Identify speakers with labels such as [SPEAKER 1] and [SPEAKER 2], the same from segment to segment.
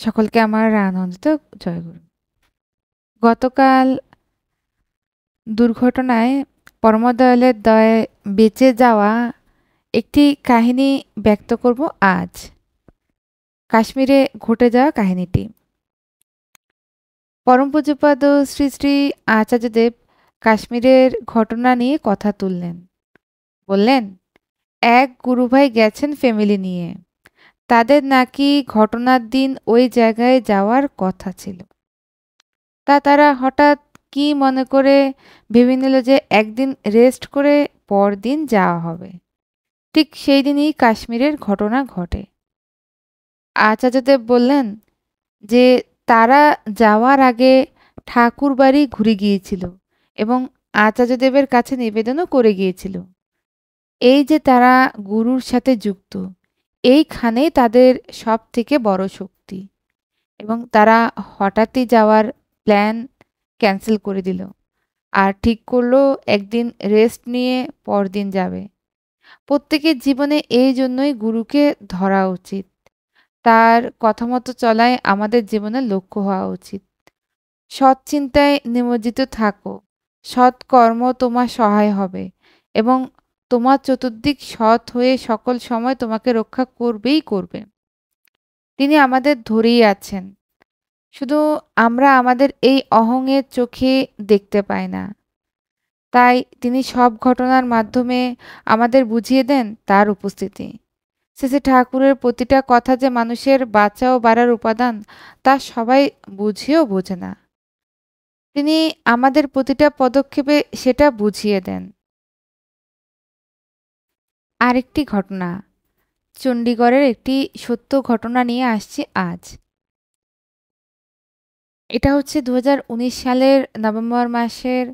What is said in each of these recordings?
[SPEAKER 1] সকলকে আমার আনন্দিত জয়গুরু। গতকাল দুর্ঘটনায় পরমদয়ালের দয়ায় বেঁচে যাওয়া একটি কাহিনী ব্যক্ত করব আজ। কাশ্মীরে ঘটে যাওয়া কাহিনীটি। পরম পূজ্যপাদ শ্রী শ্রী আচার্যদেব কাশ্মীরের ঘটনা নিয়ে কথা তুললেন। বললেন, এক গুরুভাই গেছেন ফ্যামিলি নিয়ে। তাদের নাকি ঘটনার দিন ওই জায়গায় যাওয়ার কথা ছিল। তারা হঠাৎ কি মনে করে ভেবে নিল যে একদিন রেস্ট করে পরদিন যাওয়া হবে। ঠিক সেই দিনই কাশ্মীরের ঘটনা ঘটে। আচার্যদেব বললেন যে তারা যাওয়ার আগে ঠাকুর বাড়ি ঘুরে গিয়েছিল এবং আচার্যদেবের কাছে নিবেদনও করে গিয়েছিল। এই যে তারা গুরুর সাথে যুক্ত, এইখানেই তাদের সব থেকে বড় শক্তি। এবং তারা হঠাৎই যাওয়ার প্ল্যান ক্যান্সেল করে দিল আর ঠিক করলো একদিন রেস্ট নিয়ে পরদিন যাবে। প্রত্যেকের জীবনে এই জন্যই গুরুকে ধরা উচিত। তার কথা মতো চলাই আমাদের জীবনের লক্ষ্য হওয়া উচিত। সৎ চিন্তায় নিমজ্জিত থাকো, সৎ কর্ম তোমার সহায় হবে এবং তোমার চতুর্দিক সৎ হয়ে সকল সময় তোমাকে রক্ষা করবেই করবে। তিনি আমাদের ধরেই আছেন, শুধু আমরা আমাদের এই অহংয়ের চোখে দেখতে পাই না। তাই তিনি সব ঘটনার মাধ্যমে আমাদের বুঝিয়ে দেন তার উপস্থিতি। শ্রী ঠাকুরের প্রতিটা কথা যে মানুষের বাঁচা ও বাড়ার উপাদান, তা সবাই বুঝেও বোঝে না। তিনি আমাদের প্রতিটা পদক্ষেপে সেটা বুঝিয়ে দেন। আরেকটি ঘটনা, চণ্ডীগড়ের একটি সত্য ঘটনা নিয়ে আসছি আজ। এটা হচ্ছে 2019 সালের নভেম্বর মাসের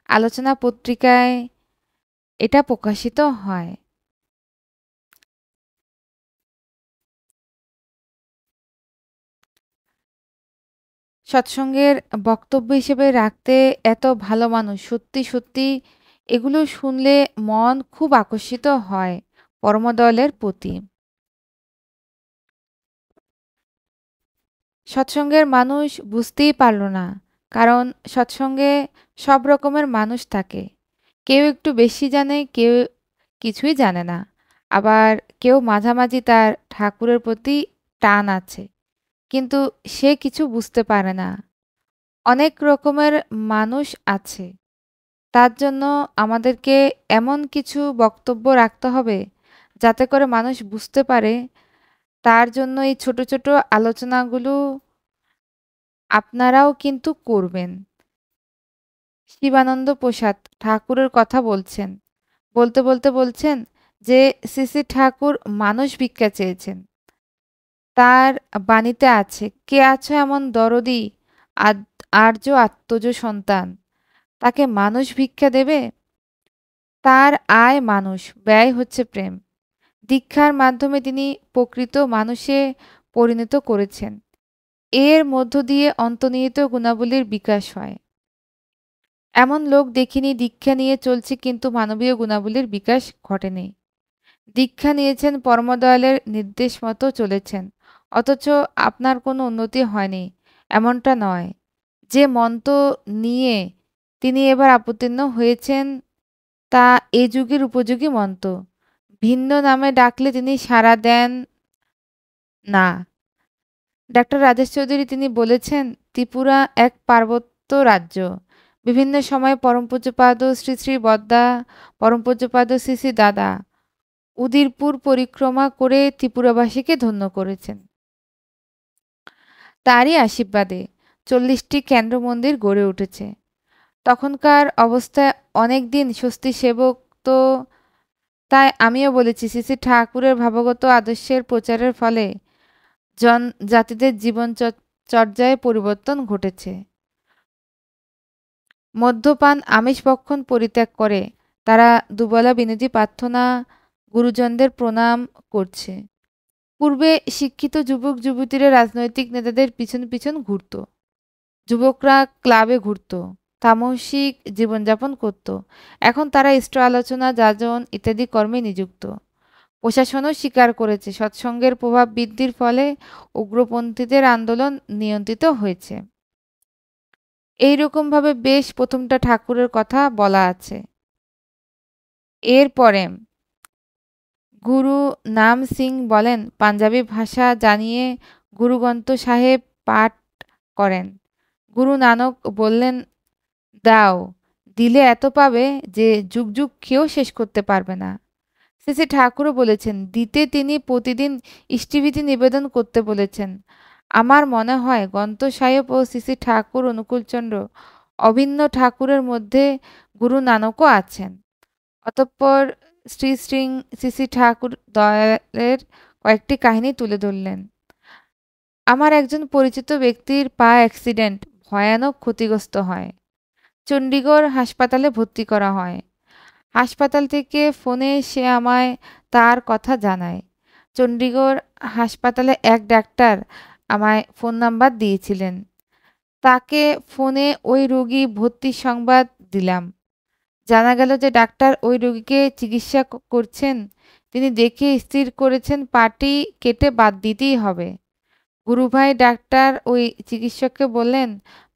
[SPEAKER 1] আলোচনা পত্রিকায় এটা প্রকাশিত হয়। সৎসঙ্গের বক্তব্য হিসেবে রাখতে এত ভালো মানুষ, সত্যি সত্যি এগুলো শুনলে মন খুব আকর্ষিত হয় পরমদয়ালের প্রতি। সৎসঙ্গের মানুষ বুঝতেই পারল না, কারণ সৎসঙ্গে সব রকমের মানুষ থাকে। কেউ একটু বেশি জানে, কেউ কিছুই জানে না, আবার কেউ মাঝামাঝি তার ঠাকুরের প্রতি টান আছে, কিন্তু সে কিছু বুঝতে পারে না। অনেক রকমের মানুষ আছে। তার জন্য আমাদেরকে এমন কিছু বক্তব্য রাখতে হবে যাতে করে মানুষ বুঝতে পারে। তার জন্য এই ছোট ছোট আলোচনাগুলো আপনারাও কিন্তু করবেন। শিবানন্দ প্রসাদ ঠাকুরের কথা বলছেন, বলতে বলতে বলছেন যে শ্রী শ্রী ঠাকুর মানুষ ভিক্ষা চেয়েছেন। তার বাণীতে আছে, কে আছো এমন দরদি আর্য আত্মজ সন্তান, তাকে মানুষ ভিক্ষা দেবে। তার আয় মানুষ, ব্যয় হচ্ছে প্রেম। দীক্ষার মাধ্যমে তিনি প্রকৃত মানুষে পরিণত করেছেন। এর মধ্য দিয়ে অন্তর্নিহিত গুণাবলীর বিকাশ হয়। এমন লোক দেখিনি দীক্ষা নিয়ে চলছে কিন্তু মানবীয় গুণাবলীর বিকাশ ঘটেনি। দীক্ষা নিয়েছেন, পরমদয়ালের নির্দেশ মতো চলেছেন, অথচ আপনার কোনো উন্নতি হয়নি, এমনটা নয়। যে মন্ত্র নিয়ে তিনি এবার অবতীর্ণ হয়েছেন তা এ যুগের উপযোগী মন্ত্র। ভিন্ন নামে ডাকলে তিনি সাড়া দেন না। ডাক্তার রাজেশ চৌধুরী তিনি বলেছেন, ত্রিপুরা এক পার্বত্য রাজ্য। বিভিন্ন সময় পরম পূজ্যপাদ শ্রী শ্রী বদ্দা, পরম পূজ্যপাদ শ্রী শ্রী দাদা উদিরপুর পরিক্রমা করে ত্রিপুরাবাসীকে ধন্য করেছেন। তারই আশীর্বাদে 40টি কেন্দ্র মন্দির গড়ে উঠেছে। তখনকার অবস্থায় অনেক দিন স্বস্তি সেবক তো। তাই আমিও বলেছি, শ্রী শ্রী ঠাকুরের ভাবগত আদর্শের প্রচারের ফলে জাতিদের জীবন চর্যায় পরিবর্তন ঘটেছে। মদ্যপান আমিষ ভক্ষণ পরিত্যাগ করে তারা দুবেলা বিনতি প্রার্থনা, গুরুজনদের প্রণাম করছে। পূর্বে শিক্ষিত যুবক যুবতীরা রাজনৈতিক নেতাদের পিছন পিছন ঘুরত, যুবকরা ক্লাবে ঘুরত, তামসিক জীবনযাপন করত। এখন তারা ইষ্ট আলোচনা, যাজন ইত্যাদি কর্মে নিযুক্ত। প্রশাসনও স্বীকার করেছে সৎসঙ্গের প্রভাব বৃদ্ধির ফলে উগ্রপন্থীদের আন্দোলন নিয়ন্ত্রিত হয়েছে। এইরকমভাবে বেশ প্রথমটা ঠাকুরের কথা বলা আছে। এরপরে গুরু নাম সিং বলেন, পাঞ্জাবি ভাষা জানিয়ে গুরু গ্রন্থ সাহেব পাঠ করেন। গুরু নানক বললেন, দাও, দিলে এত পাবে যে যুগ যুগ খেয়েও শেষ করতে পারবে না। শ্রী শ্রী ঠাকুরও বলেছেন, দিতে তিনি প্রতিদিন ইষ্টিভীতি নিবেদন করতে বলেছেন। আমার মনে হয় গ্রন্থ সাহেব ও শ্রী শ্রী ঠাকুর অনুকূলচন্দ্র অভিন্ন ঠাকুরের মধ্যে গুরু নানকও আছেন। অতঃপর শ্রী শ্রী ঠাকুর দয়ালের কয়েকটি কাহিনী তুলে ধরলেন। আমার একজন পরিচিত ব্যক্তির পা অ্যাক্সিডেন্ট ভয়ানক ক্ষতিগ্রস্ত হয়। চণ্ডীগড় হাসপাতালে ভর্তি করা হয়। হাসপাতাল থেকে ফোনে সে আমায় তার কথা জানায়। চণ্ডীগড় হাসপাতালে এক ডাক্তার আমায় ফোন নাম্বার দিয়েছিলেন। তাকে ফোনে ওই রোগী ভর্তির সংবাদ দিলাম। জানা গেল যে ডাক্তার ওই রোগীকে চিকিৎসা করছেন। তিনি দেখে স্থির করেছেন পাটি কেটে বাদ দিতেই হবে। গুরুভাই ডাক্তার ওই চিকিৎসককে বললেন,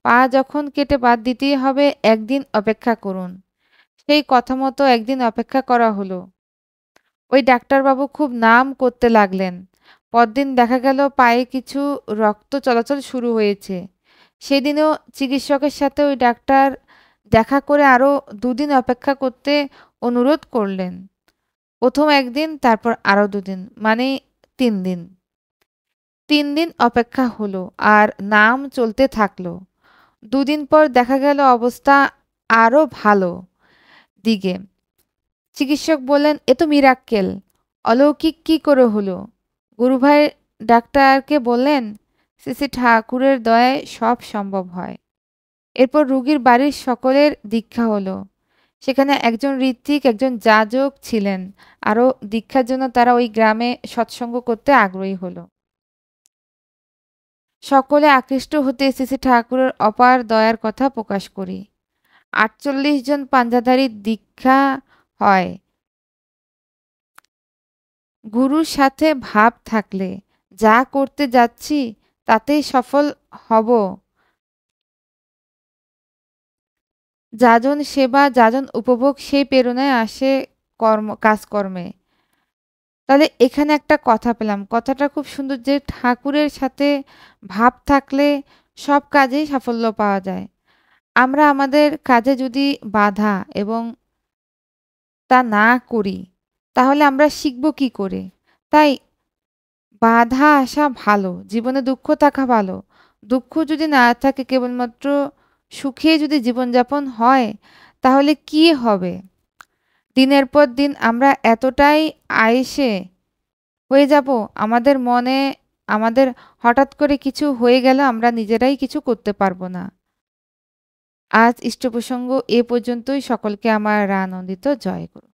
[SPEAKER 1] পা যখন কেটে বাদ দিতেই হবে একদিন অপেক্ষা করুন। সেই কথা মতো একদিন অপেক্ষা করা হলো। ওই ডাক্তারবাবু খুব নাম করতে লাগলেন। পরদিন দেখা গেল পায়ে কিছু রক্ত চলাচল শুরু হয়েছে। সেদিনও চিকিৎসকের সাথে ওই ডাক্তার দেখা করে আরও 2 দিন অপেক্ষা করতে অনুরোধ করলেন। প্রথম একদিন, তারপর আরও 2 দিন, মানে 3 দিন। 3 দিন অপেক্ষা হলো আর নাম চলতে থাকলো। 2 দিন পর দেখা গেল অবস্থা আরও ভালো দিকে। চিকিৎসক বললেন, এ তো মিরাক্কেল, অলৌকিক কি করে হলো? গুরুভাই ডাক্তারকে বললেন, শ্রী শ্রী ঠাকুরের দয়ায় সব সম্ভব হয়। এরপর রুগীর বাড়ির সকলের দীক্ষা হলো। সেখানে একজন ঋত্বিক, একজন যাজক ছিলেন। আরও দীক্ষার জন্য তারা ওই গ্রামে সৎসঙ্গ করতে আগ্রহী হলো। সকলে আকৃষ্ট হতে শ্রী শ্রী ঠাকুরের অপার দয়ার কথা প্রকাশ করি। 48 জন পাঞ্জাধারী দীক্ষা হয়। গুরুর সাথে ভাব থাকলে যা করতে যাচ্ছি তাতেই সফল হব। যাজন সেবা, যাজন উপভোগ, সেই প্রেরণায় আসে কাজকর্মে। তাহলে এখানে একটা কথা পেলাম। কথাটা খুব সুন্দর যে ঠাকুরের সাথে ভাব থাকলে সব কাজেই সাফল্য পাওয়া যায়। আমরা আমাদের কাজে যদি বাধা এবং তা না করি তাহলে আমরা শিখব কি করে? তাই বাধা আসা ভালো, জীবনে দুঃখ থাকা ভালো। দুঃখ যদি না থাকে, কেবলমাত্র সুখে যদি জীবনযাপন হয় তাহলে কি হবে? দিনের পর দিন আমরা এতটাই আয়েশে হয়ে যাব, আমাদের মনে আমাদের হঠাৎ করে কিছু হয়ে গেলে আমরা নিজেরাই কিছু করতে পারবো না। আজ ইষ্টপ্রসঙ্গ এ পর্যন্তই। সকলকে আমার আনন্দিত জয় গুরু।